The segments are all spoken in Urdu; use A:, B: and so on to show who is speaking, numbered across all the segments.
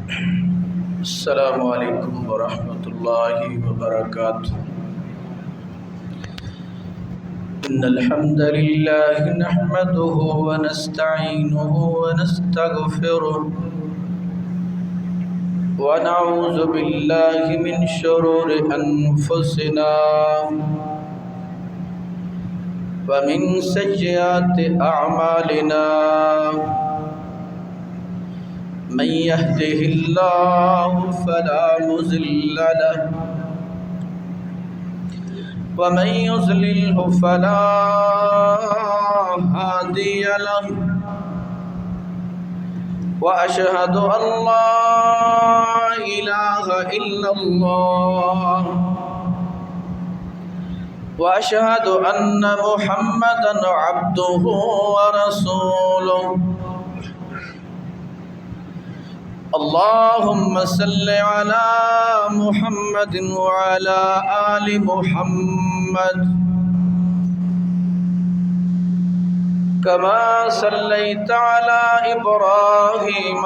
A: السلام علیکم ورحمۃ اللہ وبرکاتہ۔ ان الحمد للہ نحمده ونستعینه ونستغفره ونعوذ باللہ من شرور انفسنا ومن سیئات اعمالنا، من يهده الله فلا مضل له ومن يضلله فلا هادي له، وأشهد أن لا إله إلا الله وأشهد أن محمدا عبده ورسوله۔ اللهم صل على محمد وعلى آل محمد كما صليت على إبراهيم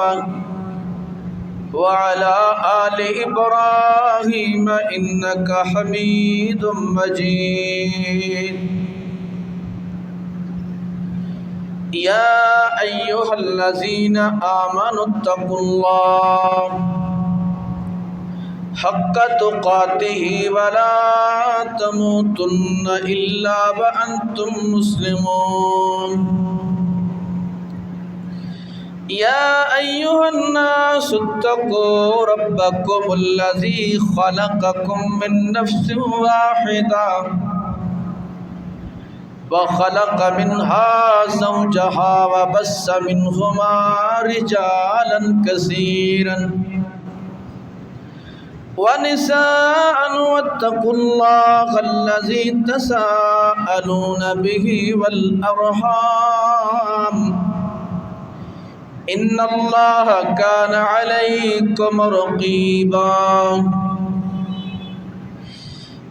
A: وعلى آل إبراهيم إنك حميد مجيد۔ يا أيها الذين آمنوا اتقوا الله حق تقاته ولا تموتن إلا وأنتم مسلمون۔ يا أيها الناس اتقوا ربكم الذي خلقكم من نفس واحدة وخلق منها زوجها وبث منهما رجالا كثيرا ونساء، واتقوا الله الذي تساءلون به والأرحام إن الله كان عليكم رقيبا۔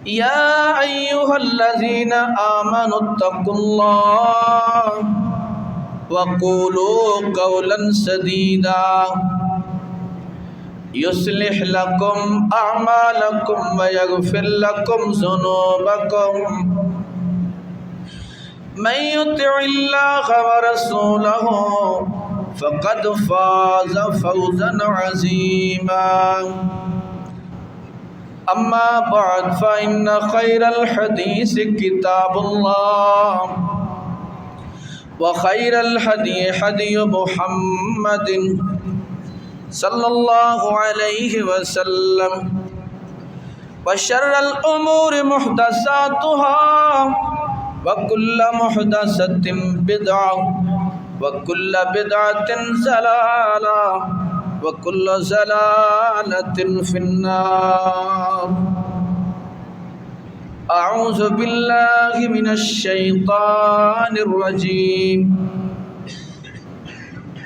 A: يا أيها الذين آمنوا اتقوا الله وقولوا قولا سديدا يصلح لكم أعمالكم ويغفر لكم ذنوبكم، من يطع الله ورسوله فقد فاز فوزا عظيما۔ أما بعد فإن خير الحديث كتاب الله وخير الهدي هدي محمد صلى الله عليه وسلم، وشر الأمور محدثاتها وكل محدثة بدعة وكل بدعة ضلالة وكل ضلالة في النار۔ أعوذ بالله من الشيطان الرجيم،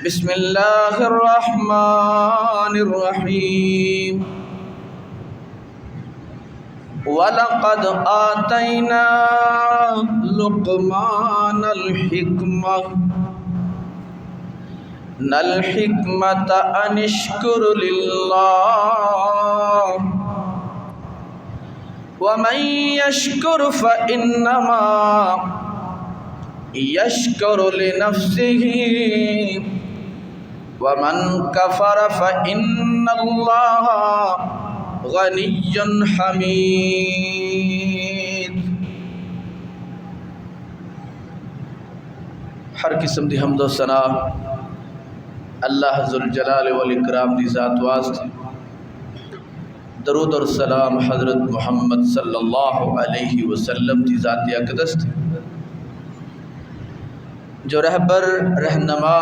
A: بسم الله الرحمن الرحيم۔ وَلَقَدْ آتَيْنَا لُقْمَانَ الْحِكْمَةَ أَنِ اشْكُرْ لِلَّهِ وَمَنْ يَشْكُرْ فَإِنَّمَا يَشْكُرُ لِنَفْسِهِ وَمَنْ كَفَرَ فَإِنَّ اللَّهَ غَنِيٌّ حَمِيدٌ۔ ہر قسم دی حمد و ثنا اللہ ذوالجلال والاکرام دی ذات واسطے، درود اور سلام حضرت محمد صلی اللہ علیہ وسلم دی ذات اقدس تھی، جو رہبر، رہنما،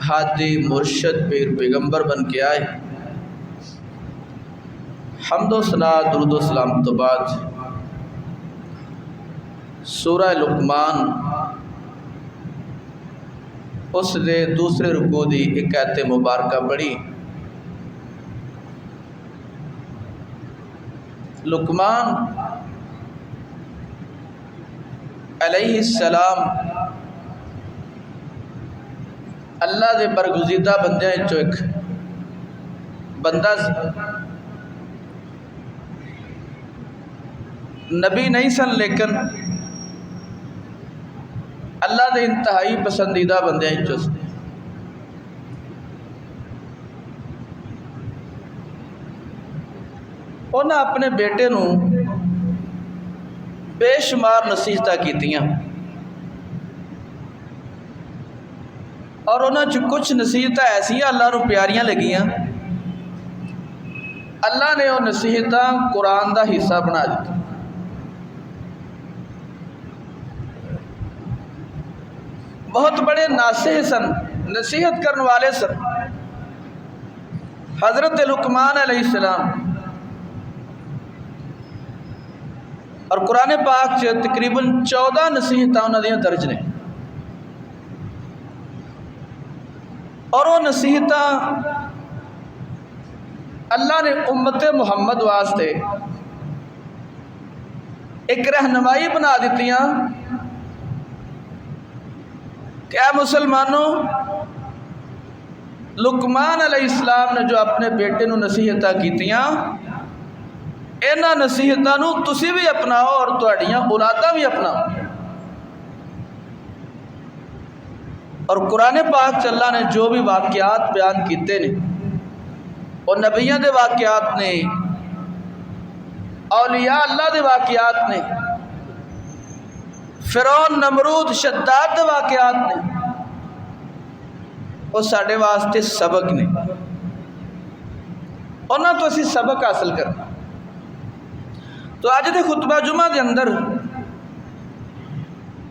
A: ہادی، مرشد، پیر، پیغمبر بن کے آئے۔ حمد و ثنا، درود و سلام تو بعد سورہ لقمان اس دے دوسرے رکوع دی ایک آیت مبارکہ پڑھی۔ لقمان علیہ السلام اللہ دے برگزیدہ بندیاں چوں ایک بندہ سی، نبی نہیں سن، لیکن اللہ دے انتہائی پسندیدہ بندے چوں سے۔ انہاں اپنے بیٹے نو بے شمار نصیحتاں کیتیاں، اور انہاں چ کچھ نصیحتاں ایسیاں اللہ نو پیاریاں لگیاں، اللہ نے وہ نصیحتاں قرآن دا حصہ بنا دیتا۔ بہت بڑے ناصح سن، نصیحت کرنے والے سن، حضرت لقمان علیہ السلام، اور قرآن پاک سے تقریباً 14 نصیحتاں انہاں دیاں درج نے، اور وہ نصیحتاں اللہ نے امت محمد واسطے ایک رہنمائی بنا دیتیاں کہ اے مسلمانوں، لقمان علیہ السلام نے جو اپنے بیٹے نو نصیحتاں کیتیاں، انہاں نصیحتاں نو تسی بھی اپناؤ اور تہاڈیاں اولاداں بھی اپناؤ۔ اور قرآن پاک چ اللہ نے جو بھی واقعات بیان کیتے نے، وہ نبیوں دے واقعات نے، اولیاء اللہ دے واقعات نے، فرعون نمرود شداد دے واقعات نے، وہ ساڈے واسطے سبق نے، انہاں تو اسی سبق حاصل کرنا۔ تو اج دے خطبہ جمعہ دے اندر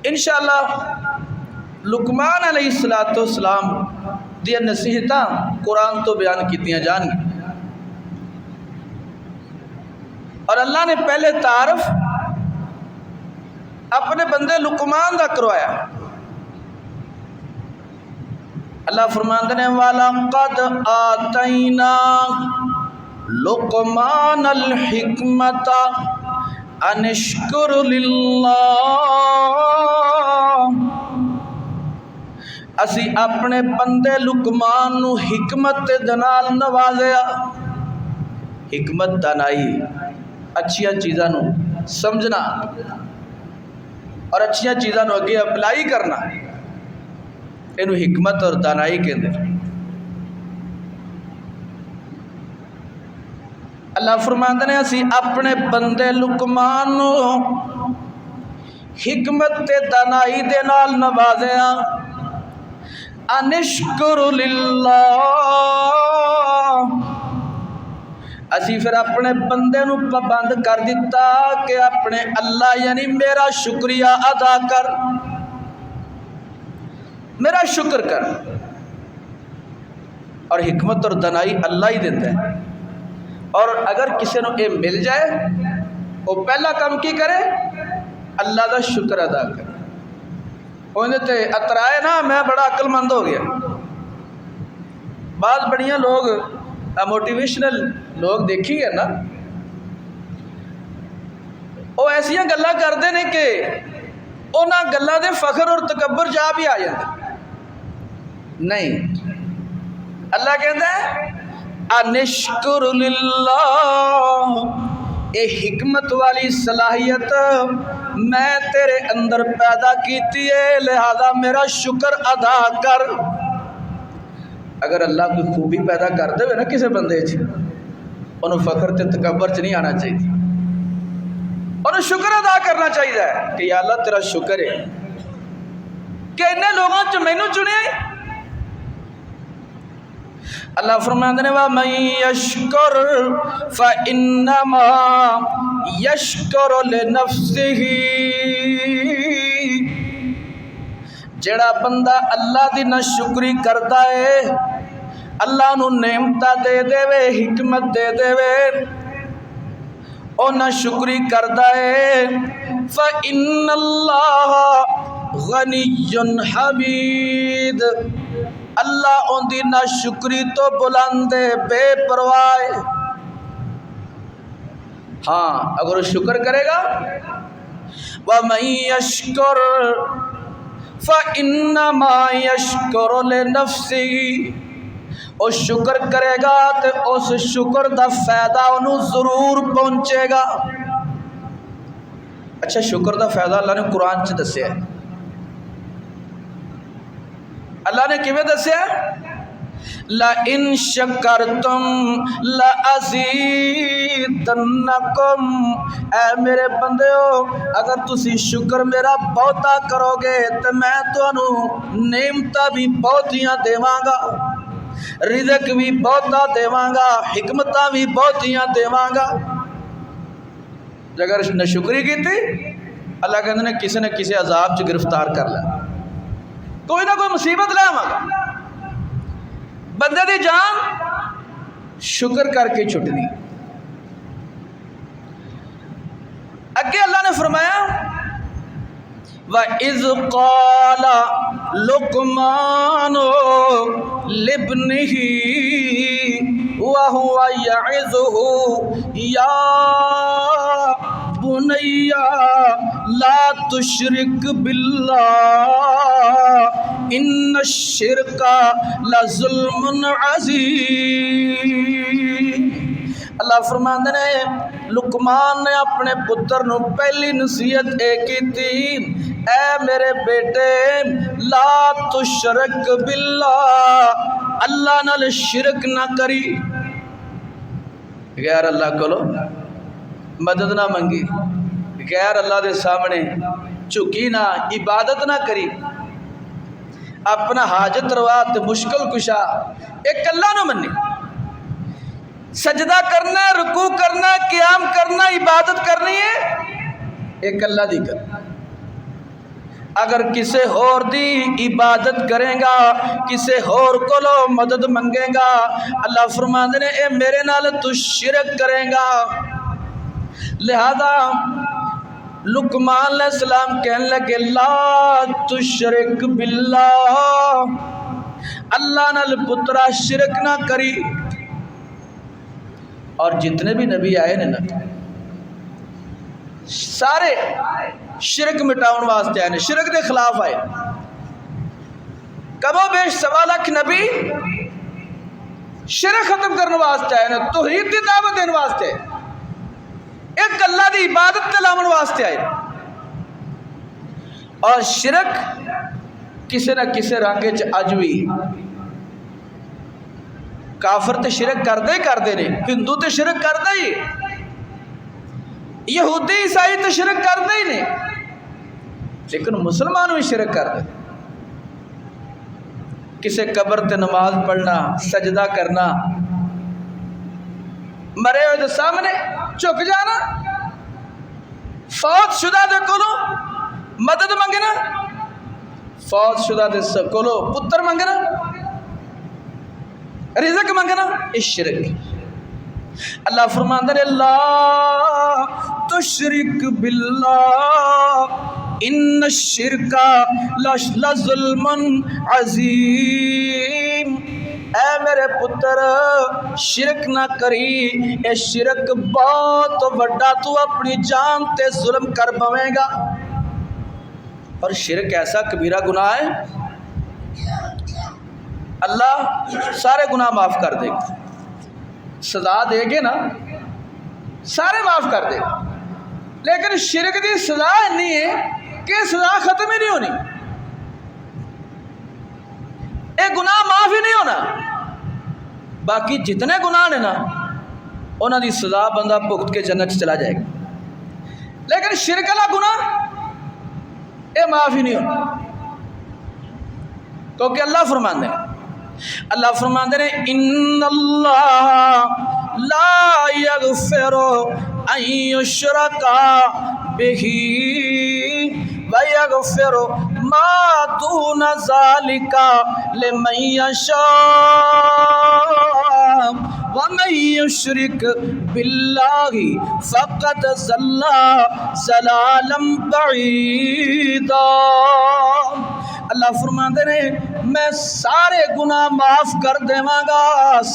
A: انشاءاللہ لقمان علیہ السلام دی نصیحتاں قرآن تو بیان کیتیاں جان گی، اور اللہ نے پہلے تعارف اپنے بندے لقمان دا کروایا۔ اللہ فرماندے نے وَلَقَدْ آتَيْنَا لقمان الحکمۃ ان اشکر للہ، اسی اپنے بندے لقمان نو حکمت دے نال نوازیا۔ حکمت دانائی، اچھیاں چیزاں نو سمجھنا اور اچھیاں چیزاں نو اگے اپلائی کرنا، اینو حکمت اور دانائی کہندے۔ اللہ فرماندے نے اسی اپنے بندے لقمان نو حکمت تے دانائی دے نال نوازیا۔ انشکر للہ، اسی پھر اپنے بندے نو پابند کر دیتا کہ اپنے اللہ یعنی میرا شکریہ ادا کر، میرا شکر کر۔ اور حکمت اور دانائی اللہ ہی دیتا ہے، اور اگر کسی نو یہ مل جائے وہ پہلا کام کی کرے؟ اللہ دا شکر ادا کرے۔ انہیں تے اترائے نا میں بڑا عقل مند ہو گیا۔ بعض بڑیاں لوگ موٹیویشنل لوگ دیکھی گئے نا، وہ ایسیاں گلاں کرتے ہیں کہ انہاں گلاں دے فخر اور تکبر جا بھی آ جاتے۔ نہیں، اللہ کہتا ہے انشکر للہ، اے حکمت والی صلاحیت میں تیرے اندر پیدا کیتی ہے، لہذا میرا شکر ادا کر۔ اگر اللہ کوئی خوبی پیدا کر دے نا کسی بندے چ، انہوں فخر تے تکبر چ نہیں آنا چاہیے، انہوں شکر ادا کرنا چاہیے کہ یا اللہ تیرا شکر ہے کہ انہیں لوگوں چ مینوں چنیا۔ اللہ فرماتے ہیں وَمَن يَشْكُرْ فَإِنَّمَا يَشْكُرُ لِنَفْسِهِ، جڑا بندہ اللہ دی نہ شکری کرتا ہے، اللہ نو نعمتاں دے دے وے، حکمت دے دے وے، او نہ شکری کرتا ہے، فَإِنَّ اللَّهَ غَنِيٌّ حَمِيدٌ، اللہ ان دی نہ شکری تو بلند بے پرواہ۔ ہاں اگر وہ شکر کرے گا، وَمَن يَشْكُرْ فَإِنَّمَا يَشْكُرُ لِنَفْسِهِ، وہ شکر کرے گا تو اس شکر دا فائدہ انہوں ضرور پہنچے گا۔ اچھا شکر دا فائدہ اللہ نے قرآن چ دسیا ہے۔ اللہ نے کیویں دسیا؟ لَإِن شَكَرْتُمْ لَأَزِيدَنَّكُمْ، اے میرے بندیو اگر تسی شکر میرا بہتا کرو گے تو میں تانوں نعمتاں بھی بہتیاں دیواں گا، رزق بھی بہتا دیواں گا، حکمتاں بھی بہتیاں دیواں گا۔ اگر ناشکری کی تھی اللہ کہتے ہیں کسی نہ کسی عذاب چ گرفتار کر لے، کوئی نہ کوئی مصیبت لے آواں گا۔ بندے دی جان شکر کر کے چھٹنی۔ اگے اللہ نے فرمایا وَإِذْ قَالَ لُقْمَانُ لِابْنِهِ وَهُوَ يَعِظُهُ يَا بُنَيَّ لَا تُشْرِكْ بِاللَّهِ إِنَّ الشِّرْكَ لَظُلْمٌ عَظِيمٌ۔ اللہ فرماندے نے لقمان نے اپنے پتر نو پہلی نصیحت اے کی تھی، اے میرے بیٹے لا تشرک باللہ، اللہ نال شرک نہ کری، غیر اللہ کولو مدد نہ منگی، غیر اللہ دے سامنے جھکی نہ، عبادت نہ کری، اپنا حاجت روا تے مشکل کشا ایک اللہ نو منی، سجدہ کرنا، رکوع کرنا، قیام کرنا، عبادت کرنی ہے ایک اللہ دی کر۔ اگر کسے اور دی عبادت کریں گا، کسے اور کولو مدد منگے گا، اللہ فرماندے نے اے میرے نال تو شرک کریں گا۔ لہذا لقمان علیہ السلام کہنے لگے لا تشرک باللہ، اللہ نال پترا شرک نہ کری۔ اور جتنے بھی نبی آئے نے نا سارے شرک مٹاؤن واسطے آئے نے، شرک دے خلاف آئے۔ کم و بیش 1.25 لاکھ نبی شرک ختم کرنے واسطے آئے نے، توحید دی دعوت دینے واسطے، ایک اللہ دی عبادت تے لاون واسطے آئے۔ اور شرک کسی نہ کسی رنگ چ اج بھی کافر تے شرک کردے ہی کردے نے، ہندو تے شرک کردے ہی، یہودی عیسائی تے شرک کردے ہی نے، لیکن مسلمان بھی شرک کردے۔ کسے قبر تے نماز پڑھنا، سجدہ کرنا، مرے ہوئے دے سامنے جھک جانا، فوت شدہ دے کولو مدد منگنا، فوت شدہ دے کولو پتر منگنا، رزق منگنا، اس شرک۔ اللہ فرماندے نے لا تشرک باللہ ان الشرک لظلم عظیم، اے میرے پتر شرک نہ کری، اے شرک بہت وڈا، تو اپنی جان تے ظلم کر بویں گا۔ اور شرک ایسا کبیرہ گناہ ہے اللہ سارے گناہ معاف کر دے گا، سزا دے گے نا سارے معاف کر دے گا، لیکن شرک دی سزا نہیں ہے کہ سزا ختم ہی نہیں ہونی، ایک گناہ معاف ہی نہیں ہونا، باقی جتنے گناہ نے نا انہاں دی سزا بندہ بھگت کے جنت چلا جائے گا، لیکن شرک والا گناہ یہ معاف ہی نہیں ہونا، کیونکہ اللہ فرماندے ہیں ان اللہ لا یغفر ان یشرک بہ ویغفر ما دون ذلک لمن یشاء ومن یشرک باللہ فقد ضل ضلالا بعیدا۔ اللہ فرماندے نے میں سارے گناہ معاف کر دیواں گا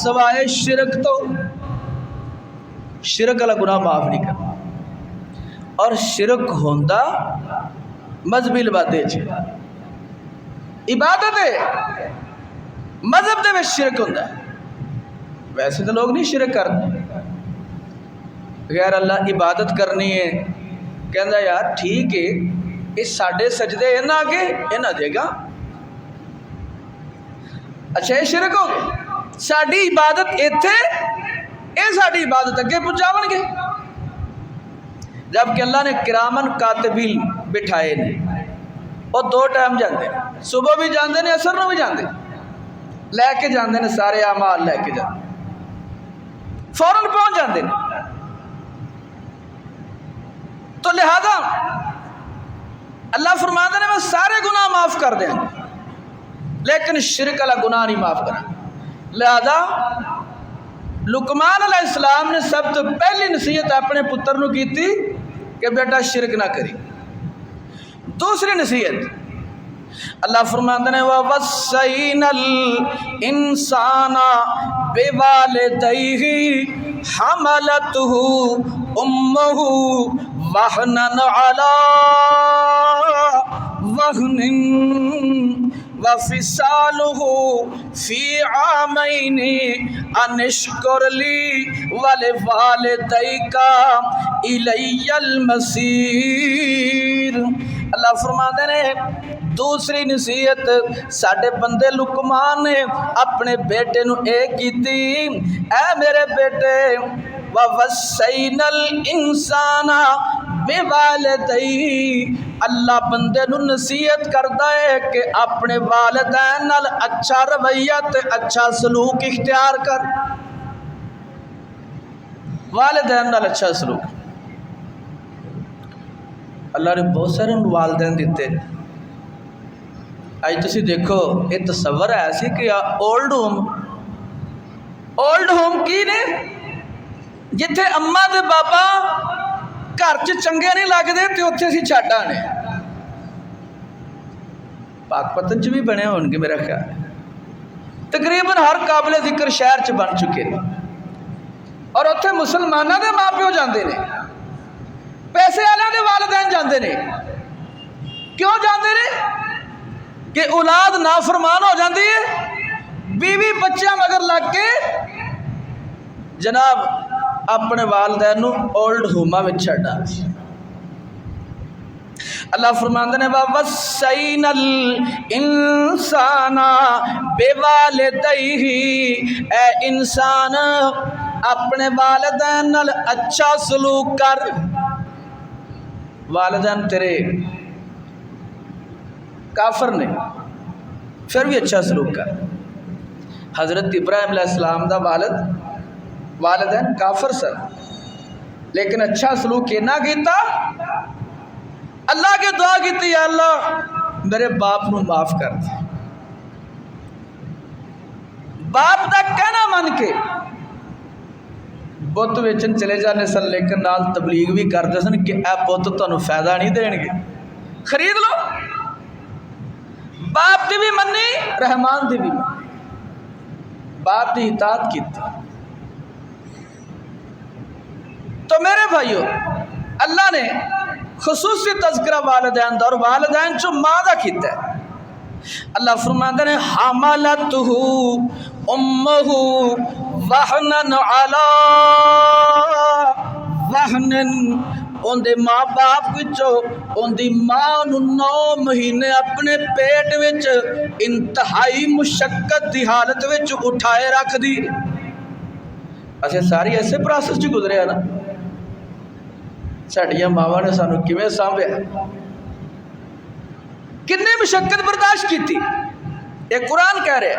A: سوائے شرک تو، شرک والا گناہ معاف نہیں کرنا۔ اور شرک ہوندا مذہبی لبادے چ عبادت ہے، مذہب دے وچ شرک ہوندا ہے، ویسے تو لوگ نہیں شرک کرتے، غیر اللہ عبادت کرنی ہے، کہندا یار ٹھیک ہے یہ ساڈے سجدے انہاں اگے انہاں دے گا، اچھا یہ شرک ہو گیا، ساڈی عبادت ایتھے اے ساڈی عبادت اگے پہنچاون گے، جبکہ اللہ نے کرامن کاتبین بٹھائے نے، وہ 2 ٹائم جاندے ہیں، صبح بھی جاندے نے عصر نو بھی جاندے، لے کے جاندے نے سارے اعمال لے کے جاندے، فوراً پہنچ جاندے نے۔ تو لہذا اللہ فرماتا ہے میں سارے گناہ معاف کر دیں لیکن شرک والا گناہ نہیں معاف کرا۔ لہذا لقمان علیہ السلام نے سب تو پہلی نصیحت اپنے پتر نو کی تھی کہ بیٹا شرک نہ کری۔ دوسری نصیحت اللہ فرماتا ہے وَوَصَّيْنَا الْإِنسَانَ بِوَالِدَيْهِ حَمَلَتْهُ أُمُّهُ وَهْنًا عَلَى وَهْنٍ وَفِصَالُهُ فِي عَامَيْنِ أَنِ اشْكُرْ لِي وَلِوَالِدَيْكَ إِلَيَّ الْمَصِيرُ۔ اللہ فرماتے ہیں دوسری نصیحت ساڈے بندے لقمان نے اپنے بیٹے نو اے کیتی، اے میرے بیٹے وَوَصَّيْنَا الْإِنسَانَ بِوَالِدَيْهِ، اللہ بندے نو نصیحت کردا ہے کہ اپنے والدین نال اچھا رویہ تے اچھا سلوک اختیار کر، والدین نال اچھا سلوک۔ اللہ نے بہت سارے والدین دیتے، اج تسی دیکھو یہ تصور ہے سی کہ اولڈ ہوم کی نے جتھے اما دے بابا گھر چ چنگے نہیں لگتے تو اتنے اسی چھڈ آنے، پاک پتن چ بھی بنے ہون گے میرا خیال ہے، تقریباً ہر قابل ذکر شہر چ بن چکے ہیں، اور اتنے مسلمانوں دے ماں پیو جاندے نے، پیسے والوں دے والدین جاندے نے، کیوں جاندے نے؟ کہ اولاد نافرمان ہو جاندی ہے، بیوی بچیاں مگر لگ کے جناب اپنے والدین نو اولڈ ہوما میں چھڈا۔ اللہ فرماندے نے وَوَصَّيْنَا الْإِنسَانَ بِوَالِدَيْهِ، اے انسان اپنے والدین نال اچھا سلوک کر، والدین تیرے کافر نے پھر بھی اچھا سلوک کر۔ حضرت ابراہیم علیہ السلام دا والدین کافر سن لیکن اچھا سلوک نہ کیتا، اللہ کے دعا کیتی یا اللہ میرے باپ نو معاف کر دے، باپ دا کہنا من کے بت ویچن چلے جانے سن لیکن نال تبلیغ بھی کرتے سن کہ اے بت تانوں فائدہ نہیں دین گے، خرید لو۔ باپ دی بھی منی، رحمان دی بھی منی، باپ دی اطاعت کی تھی۔ تو میرے بھائیو اللہ نے خصوصی تذکرہ والدین دا اور والدین چو ماں دا کیتا ہے۔ اللہ فرماتا ہے حملتہ امہ وہنن علی وہنن، ان دے ماں باپ وچوں ان دی ماں نو 9 مہینے اپنے پیٹ وچ انتہائی مشقت دی حالت وچ اٹھائے رکھ دی۔ اچھا ساری ایسے پروسیس چ گزرے نا، ساڈیاں ماواں نے سانو کیویں سانبھیا، کتنی مشقت برداشت کیتی۔ یہ قرآن کہہ رہا ہے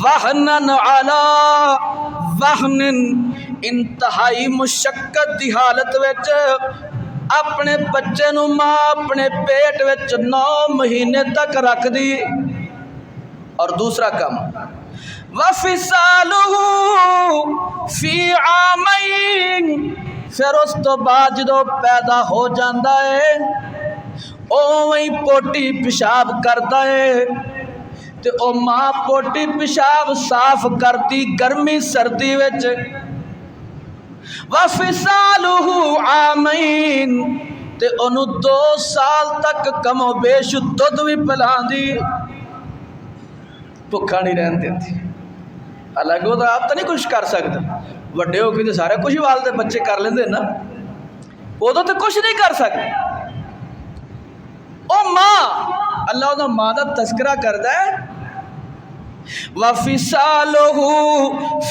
A: وہنن علی وہنن، انتہائی مشقت دی حالت وچ اپنے بچے نو ماں اپنے پیٹ وچ 9 مہینے تک رکھ دی۔ اور دوسرا کام وَفِصَالُهُ فِي عَامَيْنِ، پھر اس تو بعد جدو پیدا ہو جاندہ ہے اوہی پوٹی پیشاب کرتا ہے، تو او ماں پوٹی پیشاب صاف کرتی گرمی سردی وچ۔ وَفِصَالُهُ عَامَيْنِ، تے انہوں 2 سال تک کم و بیش دودھ بھی پلان دی، بھکھا نہیں رہن دیتی۔ حالانکہ وہ تو آپ تو نہیں کچھ کر سکتے، وڈے ہو کے تو سارے کچھ ہی والدے بچے کر لیندے نا، وہ تو کچھ نہیں کر سکتے۔ او ماں، اللہ دا ماں دا تذکرہ کردا ہے، وَفِصَالُهُ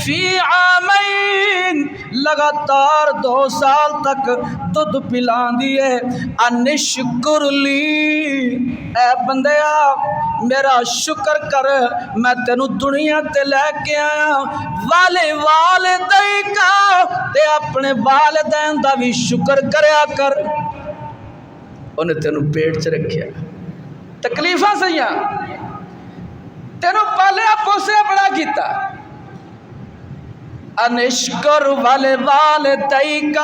A: فِي عَامَيْن، لگاتار 2 سال تک دودھ پلاندی ہے، انشکر لی، اے بندیا میرا شکر کر، میں تینو دنیا تے لے کے آیا، والدیک، تے اپنے والدین دا بھی شکر کریا کر، انہیں تینو پیٹ چ رکھیا، تکلیفاں سیاں، تینو پالیا پوسیا بڑا کیتا، انشکر والدیک،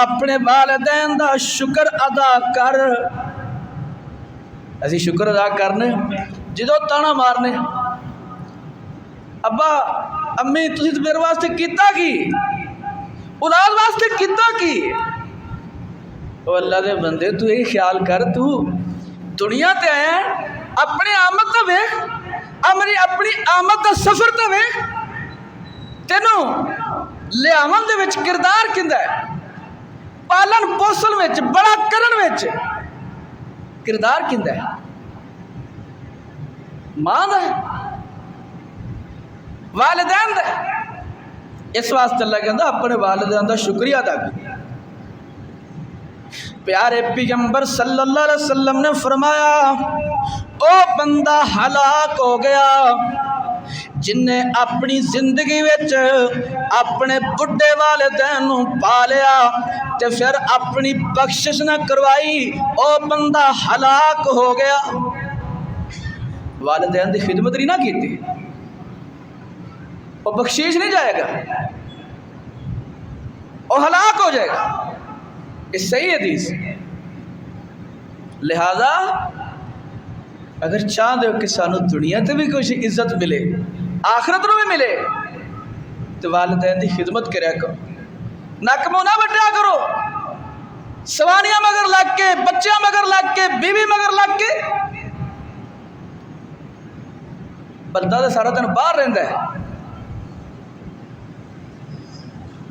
A: اپنے والدین دا شکر ادا کر۔ اسی شکر ادا کرنے جدو تانا مارنے، ابا امی تسی تو میرے واسطے کیتا کی، اولاد واسطے کیتا کی؟ او اللہ دے بندے تو یہ خیال کر، تو دنیا تے آیا اپنی آمد دا ویکھ، اپنی آمد دا سفر دا ویکھ، تینوں لیاون دے وچ کردار کیندا ہے، پالن پوسن وچ بڑا کرن وچ کردار کیندا ہے؟ ماں دا ہے، والدین دا ہے۔ اس واسطے اللہ کہندا اپنے والدین دا شکریہ ادا کر۔ پیارے پیغمبر صلی اللہ علیہ وسلم نے فرمایا، او بندہ ہلاک ہو گیا جن نے اپنی زندگی وچ اپنے بڈھے والدین نوں پالیا تے پھر اپنی بخشش نہ کروائی، او بندہ ہلاک ہو گیا۔ والدین دی خدمت نہیں نہ کیتی، وہ بخشش نہیں جائے گا، وہ ہلاک ہو جائے گا۔ اس صحیح حدیث، لہذا اگر چاہتے ہو کہ سانو دنیا تے بھی کچھ عزت ملے، آخرت نو بھی ملے، تو والدین دی خدمت کریا کرو، نک منہ نہ وڈیا کرو، سوانیاں مگر لگ کے، بچیاں مگر لگ کے، بیوی مگر لگ کے، بندہ تو سارا دن باہر رہندا ہے،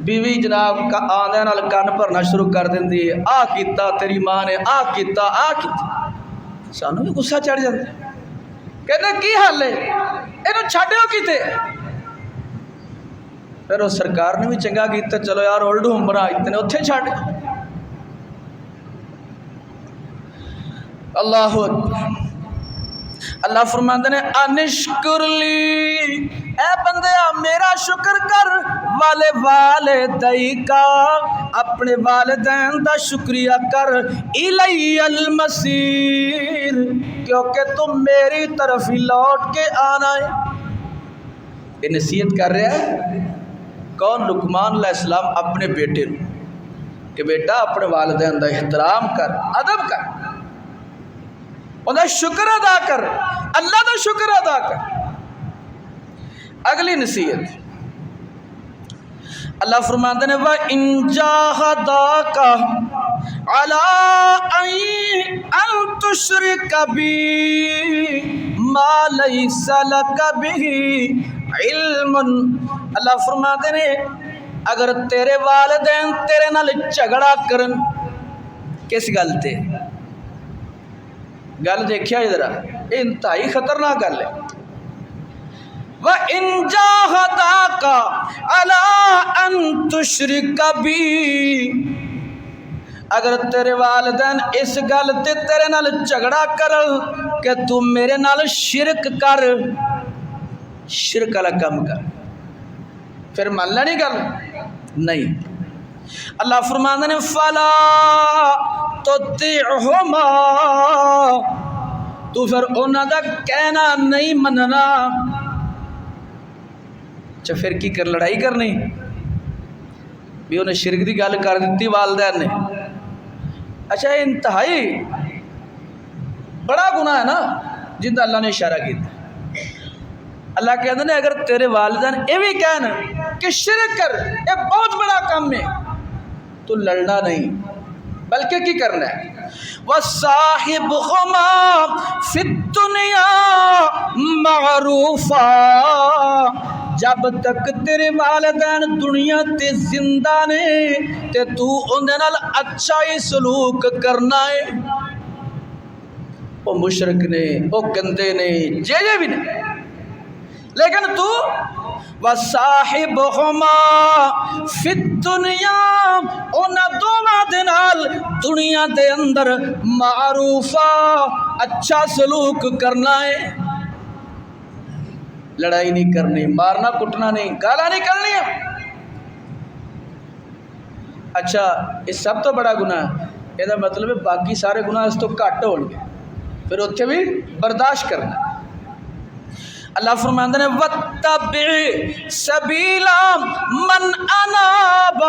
A: بیوی جناب آندے نال کان بھرنا شروع کر دیندی ہے، آ کیتا تیری ماں نے، آ کیتا، آ کیتا، سانو بھی غصہ چڑھ جاتا ہے، کہتے کی حال ہے، اینو چھڈیو کیتے، پھر وہ سرکار نے بھی چنگا کیتا، چلو یار اولڈ عمر اتنے اتھے چھڈ۔ اللہ اکبر، اللہ فرماندے نے انشکر لی، اے بندیا میرا شکر کر، والدیکا، اپنے والدین دا شکریہ کر، الی المصیر، کیونکہ تم میری طرف ہی لوٹ کے آنا ہے۔ یہ نصیحت کر رہا ہے کون؟ لقمان علیہ السلام اپنے بیٹے نو کہ بیٹا اپنے والدین دا احترام کر، ادب کر، انہیں شکر ادا کر، اللہ دا شکر ادا کر۔ اگلی نصیحت اللہ فرماتے ہیں وَإِن جَاهَدَاكَ عَلَىٰ أَن تُشْرِكَ بِي مَا لَيْسَ لَكَ بِهِ عِلْمٌ، اللہ فرماتے ہیں اگر تیرے والدین تیرے نال جھگڑا کرن، کس گل تے؟ گل دیکھیا ذرا، یہ انتہائی خطرناک گل ہے۔ وَإِن جَاهَدَاكَ عَلَىٰ أَن تُشْرِكَ بِي، اگر تیرے والدین اس گل تے تیرے نال جھگڑا کر کہ تو میرے نال شرک کر، شرک والا کم کر، پھر مان لینی گل نہیں۔ اللہ فرماندے نے فَلَا تُطِعْهُمَا، تو پھر انہاں دا کہنا نہیں مننا۔ اچھا پھر کی کر لڑائی کرنی؟ بھی انہیں شرک دی گل کر دیتی والدین نے، اچھا یہ انتہائی بڑا گناہ ہے نا جن اللہ نے اشارہ کیا۔ اللہ کہتے ہیں اگر تیرے والدین یہ بھی کہنا کہ شرک کر، یہ بہت بڑا کام ہے، تو لڑنا نہیں بلکہ کی کرنا ہے وصاحبہما فی الدنیا معروفا، جب تک تیرے والدین دنیا تے زندہ نے تے تو اندے نال اچھا ہی سلوک کرنا ہے۔ وہ مشرک نے، وہ گندے نے، جے بھی نے، لیکن تو وصاحبہما فی الدنیا، انہاں دوواں دے نال دنیا دے اندر معروفا اچھا سلوک کرنا ہے، لڑائی نہیں کرنی، مارنا کٹنا نہیں، گالاں نہیں کرنی۔ اچھا یہ سب تو بڑا گناہ ہے، یہ مطلب ہے باقی سارے گناہ اس تو گھٹ ہون گے، پھر اتنے بھی برداشت کرنا۔ اللہ فرماندے نے وَاتَّبِعْ سَبِيلَ مَنْ أَنَابَ،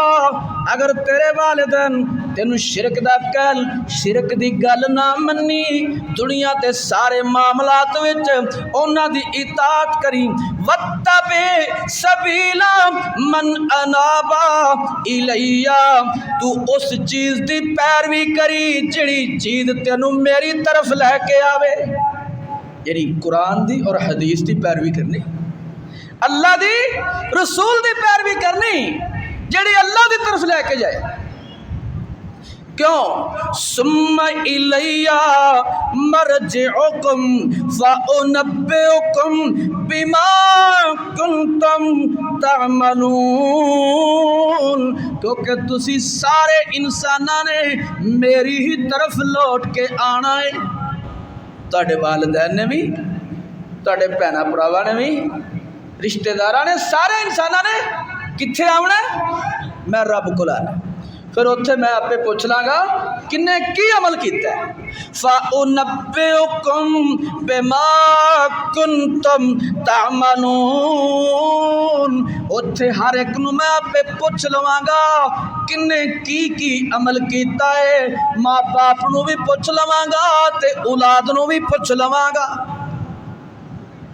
A: اگر تیرے والدین تینوں شرک دا کہل، شرک دی گل نہ منی، دنیا تے سارے معاملات وچ انہاں دی اطاعت کری، وَاتَّبِعْ سَبِيلَ مَنْ أَنَابَ إِلَيَّ، تو اس چیز دی پیروی کری جڑی چیز تینوں میری طرف لے کے آوے، یعنی قرآن دی اور حدیث دی پیروی کرنی، اللہ دی رسول دی پیروی کرنی جڑی اللہ دی طرف لے کے جائے۔ کیوں؟ ثم الی مرجعکم فانبئکم بما کنتم تعملون، کیونکہ تسی سارے انساناں نے میری ہی طرف لوٹ کے آنا ہے، تواڈے والدین نے بھی، تواڈے بھیناں بھراواں نے بھی، رشتہ داراں نے، سارے انساناں نے کتھے آونا ہے؟ میں رب کول آنا، پھر اتھے میں آپے پوچھ لاں گا کنے کی عمل کیتا ہے۔ فَأُنَبِّئُكُم بِمَا كُنتُمْ تَعْمَلُونَ، اتھے ہر ایک نو میں آپے پوچھ لواں گا کنے کی عمل کیتا ہے، ماں باپ نو بھی پوچھ لواں گا تے اولاد نو بھی پوچھ لواں گا،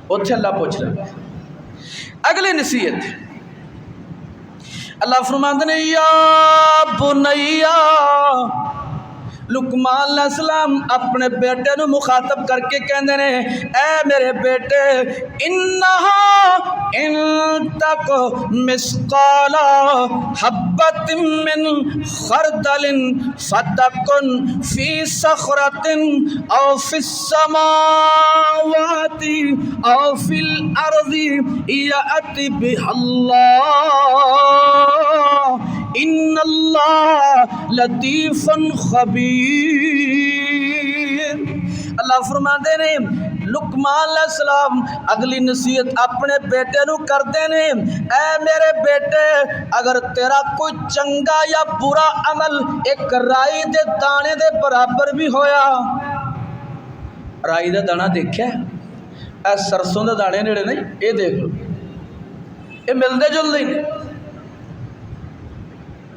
A: اتھے اللہ پوچھ لے گا۔ اگلی نصیحت اللہ فرماندے نے یا بنیا، لقمان علیہ السلام اپنے بیٹے نو مخاطب کر کے کہندے نے اے میرے بیٹے، انہا ان تک مسقال حبۃ من خردل فتکن فی صخرۃ او فی السماوات او فی الارض یأت بها اللہ ان اللہ لطیف خبیر۔ اللہ فرماندے نے لقمان علیہ السلام اگلی نصیحت اپنے بیٹے نو کردے نے، اے میرے بیٹے، اگر تیرا کوئی چنگا یا برا عمل ایک رائی دے دانے دے برابر بھی ہویا، رائی دا دانہ دیکھیا ہے، اے سرسوں دے دانے نیڑے نہیں، اے دیکھ لو، اے ملدے جلدے نہیں،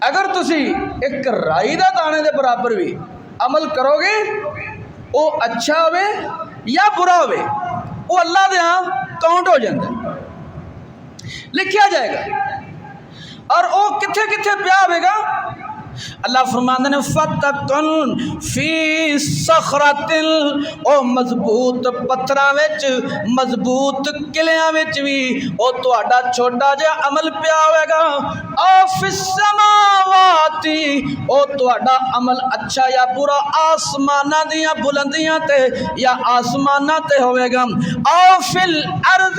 A: اگر تسی ایک رائی دا دانے دے برابر بھی عمل کرو گے، وہ اچھا ہوئے یا برا ہوئے، وہ اللہ دے ہاں کاؤنٹ ہو جاتا ہے، لکھیا جائے گا، اور وہ کتھے کتھے پیا ہوئے گا۔ اللہ فرماندے نے فتکن فی صخرۃ، او مضبوط پتھراں وچ، مضبوط قلعیاں وچ بھی او تہاڈا چھوٹا جہا عمل پیا ہوئے گا، او فی السماوات، او تہاڈا عمل اچھا یا برا آسماناں دیاں بلندیاں تے یا آسماناں تے ہوئے گا، او فی الارض،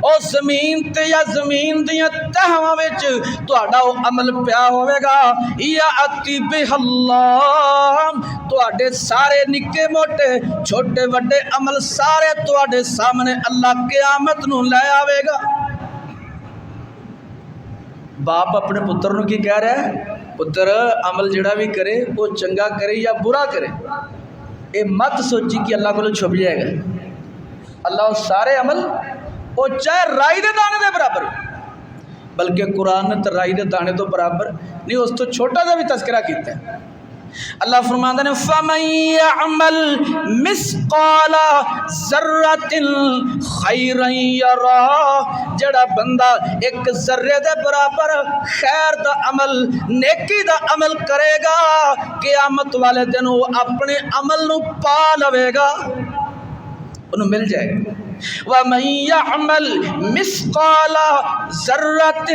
A: او زمین تے یا زمین دیاں تہواں وچ تہاڈا او عمل پیا ہوئے گا، یا اتی بہ اللہ، تواڈے سارے نکے موٹے چھوٹے وڈے عمل سارے تواڈے سامنے اللہ قیامت نو لے آوے گا۔ باپ اپنے پتر نو کی کہہ رہا ہے؟ پتر عمل جڑا بھی کرے وہ چنگا کرے یا برا کرے، اے مت سوچی کہ اللہ کو چھپ جائے گا، اللہ سارے عمل وہ چاہے رائی دے دانے دے برابر، بلکہ قرآن نے تو رائی دے دانے تو برابر نہیں، اس تو چھوٹا سا بھی تذکرہ کیتا ہے، اللہ فرماتا ہے فَمَن يَعْمَلْ مِثْقَالَ ذَرَّةٍ خَيْرًا يَرَهُ، جڑا بندہ ایک ذرے دے برابر خیر دا عمل، نیکی دا عمل کرے گا، قیامت والے دن وہ اپنے عمل نو پا لوے گا، انہوں مل جائے گا۔ وَمَن يَعْمَلْ مِثْقَالَ ذَرَّةٍ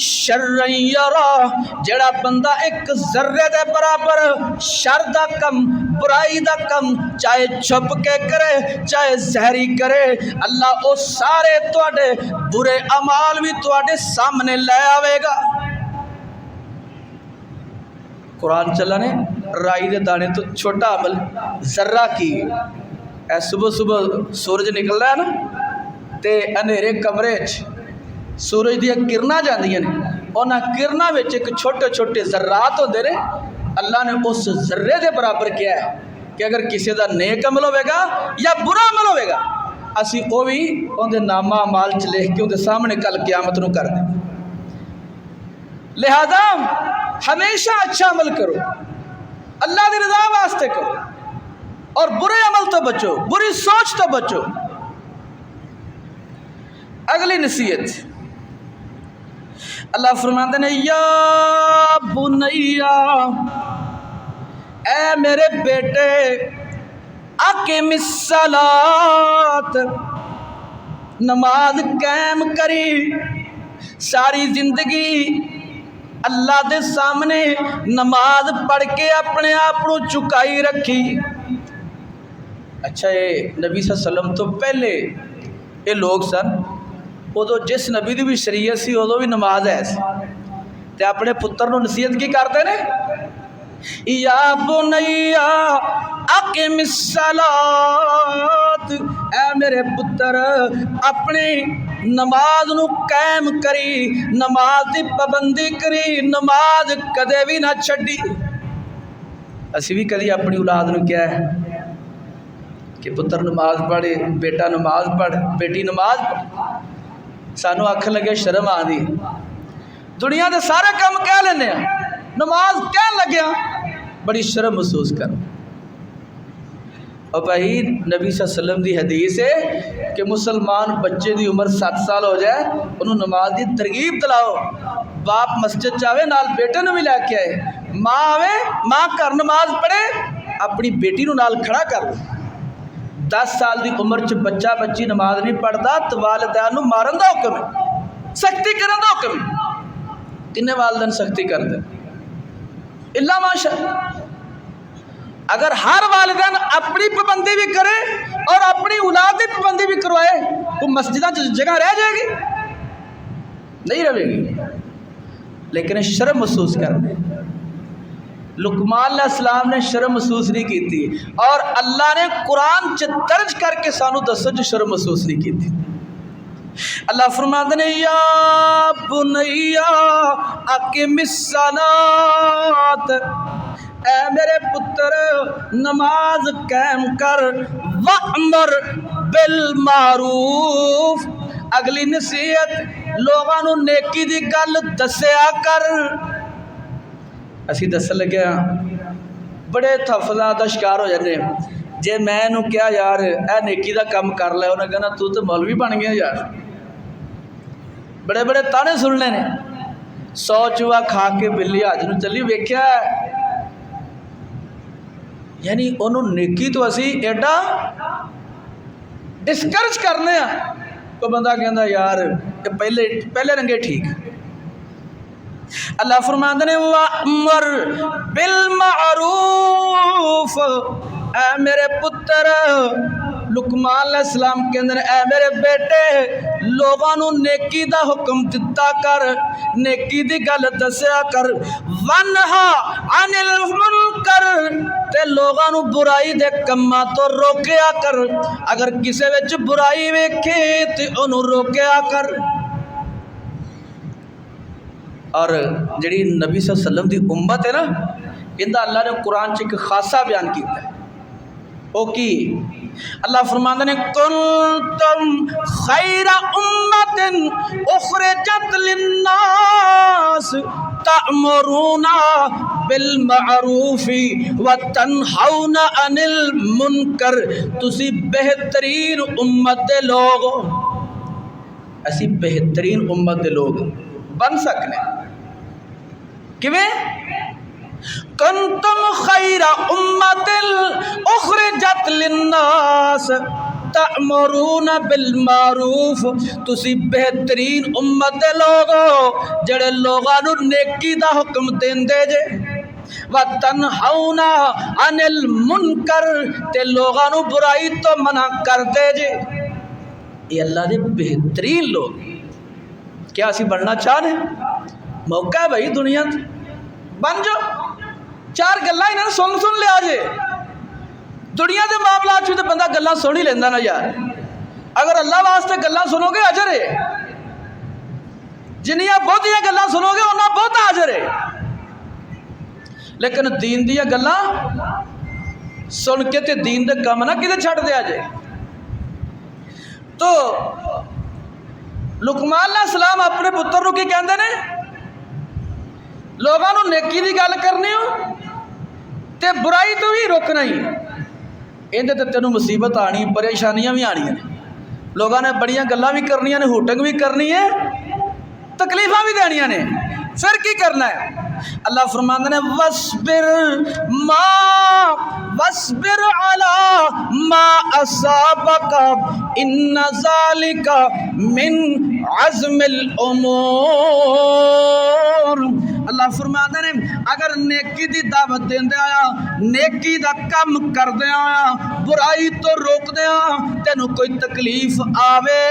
A: شَرًّا يَرَهُ، جڑا بندہ ایک ذرے دے برابر شر دا کم، برائی دا کم، چاہے چھپ کے کرے چاہے ظاہری کرے، اللہ او سارے تواڈے برے اعمال بھی تواڈے سامنے لے آوے گا۔ قرآن چلا نے رائی دے دانے تو چھوٹا عمل ذرہ کی، اے صبح صبح سورج نکل رہا ہے نا تے اندھیرے کمرے سورج دیا کرنا جاندیاں نے، انہاں کرنا وچ ایک چھوٹے چھوٹے ذرات ہوندے نے، اللہ نے اس ذرے دے برابر کیا ہے کہ اگر کسی دا نیک عمل ہوے گا یا برا عمل ہوے گا، اسی او بھی اندے نامہ اعمال چ لکھ کے اندے سامنے کل قیامت نو کر دیں۔ لہذا ہمیشہ اچھا عمل کرو، اللہ دی رضا واسطے کرو، اور برے عمل تو بچو، بری سوچ تو بچو۔ اگلی نصیحت اللہ فرماتے ہیں یا بنیا، اے میرے بیٹے، اقم الصلاۃ، نماز قائم کری، ساری زندگی اللہ دے سامنے نماز پڑھ کے اپنے آپ کو چکائی رکھی۔ اچھا یہ نبی صلی اللہ علیہ وسلم تو پہلے یہ لوگ سن، ادو جس نبی دی بھی شریعت سی ادو بھی نماز ہے سی، تے اپنے پتر نو نصیحت کی کرتے نے، یا بنیا اقم الصلاۃ، اے میرے پتر اپنی نماز نو قائم کری، نماز دی پابندی کری، نماز کدے بھی نہ چھڈی۔ اسی بھی کدی اپنی اولاد نو کیا ہے کہ پتر نماز پڑھے، بیٹا نماز پڑھ، بیٹی نماز پڑھ، سانو آکھن لگے شرم آدھی، دنیا دے سارے کام کہہ لینے ہیں، نماز کہن لگیا بڑی شرم محسوس کر۔ اور بھائی نبی صلی اللہ علیہ وسلم دی حدیث ہے کہ مسلمان بچے دی عمر 7 سال ہو جائے انہوں نماز دی ترغیب دلاؤ، باپ مسجد چاہے نال بیٹے نو بھی لے کے آئے، ماں آوے ماں گھر نماز پڑھے اپنی بیٹی نو نال کھڑا کر۔ 10 سال دی عمر چ بچہ بچی نماز نہیں پڑھتا تو والدین نو مارن دا حکم ہے، سختی کرن دا حکم ہے۔ کنے والدین سختی کر دیں اللہ ماشاء اللہ۔ اگر ہر والدین اپنی پابندی بھی کرے اور اپنی اولاد کی پابندی بھی کروائے تو مسجداں جگہ رہ جائے گی؟ نہیں رہے گی۔ لیکن شرم محسوس کر دیں، لقمان علیہ السلام نے شرم محسوس نہیں کی تھی، اور اللہ نے قرآن چ درج کر کے سانو دسو جو شرم محسوس نہیں کی تھی۔ اللہ فرماتے ہیں یا بنیا اقم الصلاۃ، اے میرے پتر نماز قائم کر، وَأْمُرْ بِالْمَعْرُوفِ، اگلی نصیحت لوگاں نو نیکی دی گل دسیا کر۔ اسی دسن لگے بڑے تحفظات دا شکار ہو جانے، جے میں نو کیا یار اے نیکی دا کم کر لے، انہاں کہنا تو مولوی بن گیا یار، بڑے بڑے تانے سننے نے، 100 چوہا کھا کے بلی حج نو چلی، ویکھیا یعنی انہوں نیکی تو اسی ایڈا ڈسکرج کرنے ہیں، تو بندہ کہندا یار پہلے رنگے ٹھیک۔ اللہ فرماتے ہیں وَأْمُرْ بِالْمَعْرُوفِ، اے میرے پتر لقمان علیہ السلام کے اندر اے میرے بیٹے لوگاں نو نیکی دا حکم دتا کر، نیکی دی گل دسیا کر، وَنْہَا عَنِ الْمُنْکَرِ، تے لوگاں نو برائی دے کماں تو روکیا کر، اگر کسے وچ برائی ویکھے تے انہوں روکیا کر۔ اور جڑی نبی صلی اللہ علیہ وسلم دی امت ہے نا، اندہ اللہ نے قرآن چ ایک خاصہ بیان کیتا ہے، او کی اللہ فرماتے ہیں کنتم خیر امت اخرجت للناس، تأمرون بالمعروف وتنہون عن المنکر، تسی بہترین امت دے لوگ ہو، اسی بہترین امت دے لوگ بن سکنے کیویں؟ کنتم خیر امت اخرجت للناس تأمرون بالمعروف، تسی بہترین امت دے لوگ ہو جڑے لوگاں نو نیکی دا حکم دیندے جے، وَتَنْحَوْنَ عَنِ الْمُنْكَرِ تے لوگاں نو برائی تو منع کر دے جے۔ یہ اللہ دے بہترین لوگ، کیا اسی بننا چاہنے؟ موقع ہے بھائی دنیا بن جاؤ، چار گلاں انہاں سن لیا جے۔ دنیا دے معاملات تو بندہ گلاں سن ہی لیندہ نا یار، اگر اللہ واسطے گلاں سنو گے اجر ہے، جنیاں بہتیاں گلاں سنو گے انہاں بہت اجر ہے، لیکن دین دیا گلاں سن کے تے دین دے کام نہ کدے چھڑ دیا جائے۔ تو لقمان علیہ السلام اپنے پتر نو کی کہندے نے؟ لوگاں نو نیکی دی گل کرنی ہو تے برائی تو ہی روکنا ہی، اندے تے تینوں مصیبت آنی، پریشانیاں بھی آنی ہیں، لوگاں نے بڑیاں گلاں بھی کرنیاں نے، ہوٹنگ بھی کرنی ہے، تکلیفاں بھی دینیاں نے، پھر کی کرنا ہے؟ اللہ فرماندے نے وَاصْبِرْ عَلَىٰ مَا أَصَابَكَ إِنَّ ذَلِكَ مِنْ عَزْمِ الْأُمُورِ۔ اللہ فرماندے نے اگر نیکی دی دعوت دیندے آیا، نیکی دا کم کردے آیا، برائی تو روک دے آیا، تینوں کوئی تکلیف آوے،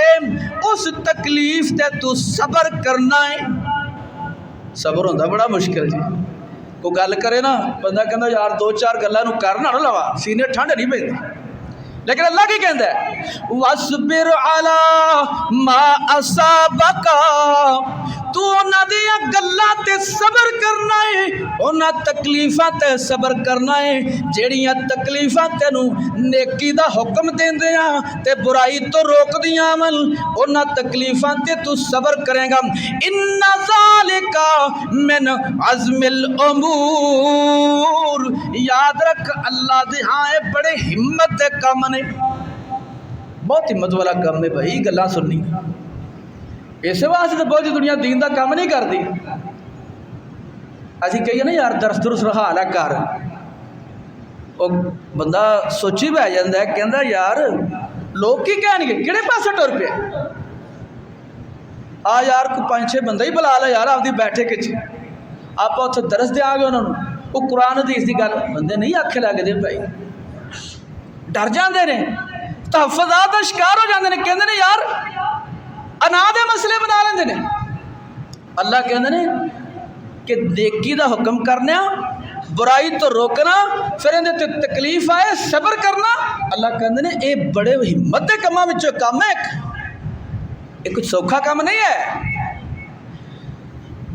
A: اس تکلیف تے تو صبر کرنا ہے۔ صبر ہوندہ بڑا مشکل جی، کو گل کرے نا بندہ کہندا یار دو چار گلاں نو کرنا نہ لوا، سینے ٹھنڈ نہیں پیندی، لیکن اللہ کی کہندا ہے وَاصْبِرْ عَلَىٰ مَا أَصَابَكَ، تو انہاں دیاں گلاں تے صبر کرنا ہے، انہاں تکلیفاں تے صبر کرنا ہے، جیڑیاں تکلیفاں تینوں نیکی دا حکم دیندے ہاں تے برائی تو روک دیاں عمل، انہاں تکلیفاں تے تو صبر کرے گا۔ ان ذالک من عزم الامور، یاد رکھ اللہ دے ہاں اے بڑے ہمت دے کام نے، بہت ہمت والا کام ہے بھائی گلاں سننی، اس واسطے بہت دنیا دین دا کام نہیں کرتی۔ اسی کہیے نا یار درس درس رہا لا کر، وہ بندہ سوچی بہ جاندہ ہے، کہندا یار لوگ کی کہن گے، کہڑے پاسے ٹر پہ آ یار کو 5-6 بندہ ہی بلا لے یار آپ دی بیٹھے کے چی، آپ اتنے درس دے آگے انہوں نے، وہ قرآن حدیث دی گل بندے نہیں آکھے لگے دے بھائی، ڈر جاندے نے، تحفظات دا شکار ہو جاندے نے، کہندے نے یار انا دے مسئلے بنا لیندے نے۔ اللہ کہندے نے کہ نیکی دا حکم کرنا، برائی تو روکنا، پھر اندے تے تکلیف آئے صبر کرنا، اللہ کہندے نے اے بڑے ہمت دے کاماں وچوں کام ہے، یہ کچھ سوکھا کام نہیں ہے۔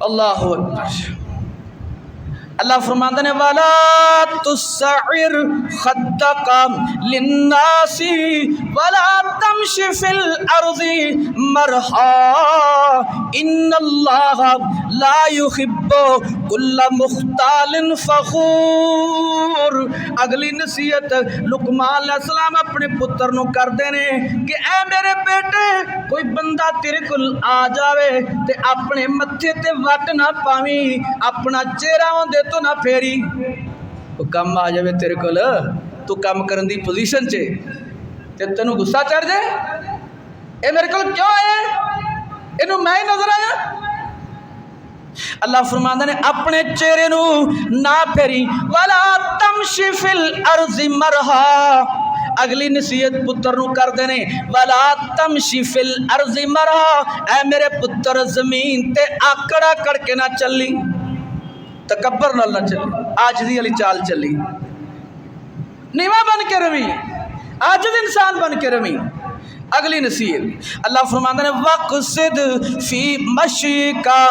A: اللہ اکبر۔ اللہ فرماندے نے وَلَا تُسَعِّرْ خَدَّكَ لِلنَّاسِ وَلَا تَمْشِ فِي الْأَرْضِ مَرْحًا إِنَّ اللَّهَ لَا يُحِبُّ كُلَّ مُخْتَالٍ فَخُورٍ۔ اگلی نصیحت لقمان علیہ السلام اپنے پتر نو کر دینے کہ اے میرے بیٹے کوئی بندہ تیرے کل آ جاوے تے اپنے متھے تے وٹ نہ پاویں، اپنا چہرہ دے تو نہ پھیری، وہ کم آ جاوے تیرے کل، تو کم کرن دی پوزیشن چے تے تینوں غصہ چڑھ جائے، اے میرے کل کیوں آئے، انہوں میں ہی نظر آیا۔ اللہ فرماندہ نے اپنے چہرے نو نہ پھیری، وَلَا تَمْشِ فِي الْأَرْضِ مَرْحًا۔ اگلی نصیحت پتر نو کر دینے وَلَا تَمْشِ فِي الْأَرْضِ مَرْحًا، اے میرے پتر زمین تے آکڑا کر کے نہ چلی، تکبر نہ چلی، عاجزی علی چال چلی، نیواں بن کے روی، عاجز انسان بن کے روی۔ اگلی نصیحت اللہ فرماتے ہیں وقصد فی مشیکا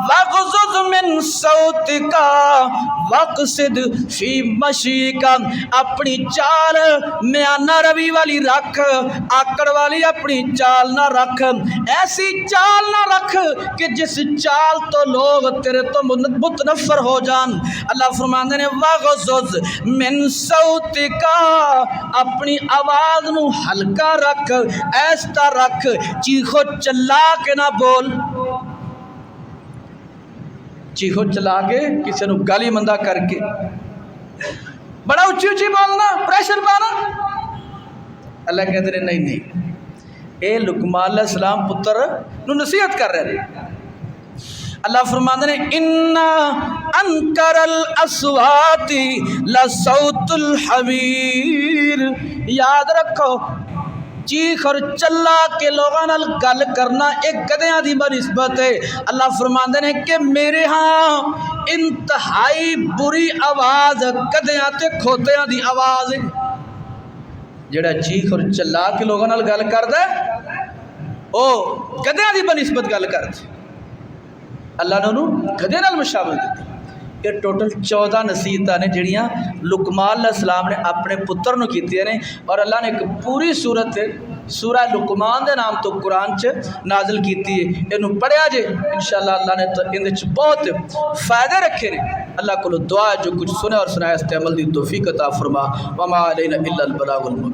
A: وغضض من صوتکا، وقصد فی مشیکا، اپنی چال میانہ روی والی رکھ، آکڑ والی اپنی چال نہ رکھ، ایسی چال نہ رکھ کہ جس چال تو لوگ تیرے تو متنفر ہو جان۔ اللہ فرماندے نے وغضض من صوتکا، اپنی آواز نو ہلکا رکھ، ایستا رکھ، چیخو چلا کے نہ بول، چیخو چلا کے کسی نو گالی مندہ کر کے بڑا اچھی اچھی بولنا، پریشر پانا۔ اللہ کہتے ہیں نہیں، اے لقمان علیہ السلام پتر نو نصیحت کر رہے ہیں۔ اللہ فرماندے نے اِنَّا أَنْكَرَ الْأَصْوَاتِ لَصَوْتُ الْحَمِيرِ، یاد رکھو چیخ اور چلا کے لوگاں نال گل کرنا ایک گدھیاں دی بنسبت ہے۔ اللہ فرماندے نے کہ میرے ہاں انتہائی بری آواز گدھیاں تے کھوتیاں دی آواز ہے۔ جڑا چیخ اور چلا کے لوگاں نال گل کردا ہے او گدھیاں دی بنسبت گل کردا، اللہ نے انہوں گدھے نال مشابہت دیتی۔ یہ ٹوٹل 14 نصیحتاں نے جڑیاں لقمان علیہ السلام نے اپنے پتر نو کیتیاں نے، اور اللہ نے ایک پوری سورت سورہ لقمان دے نام تو قرآن چ نازل کیتی ہے۔ اینو پڑھیا جے انشاءاللہ اللہ نے اندے چ بہت فائدے رکھے نے۔ اللہ کو دعا ہے جو کچھ سنے اور سنائے اس تے عمل دی توفیق عطا فرما۔ وما علینا الا البلاغ المبین۔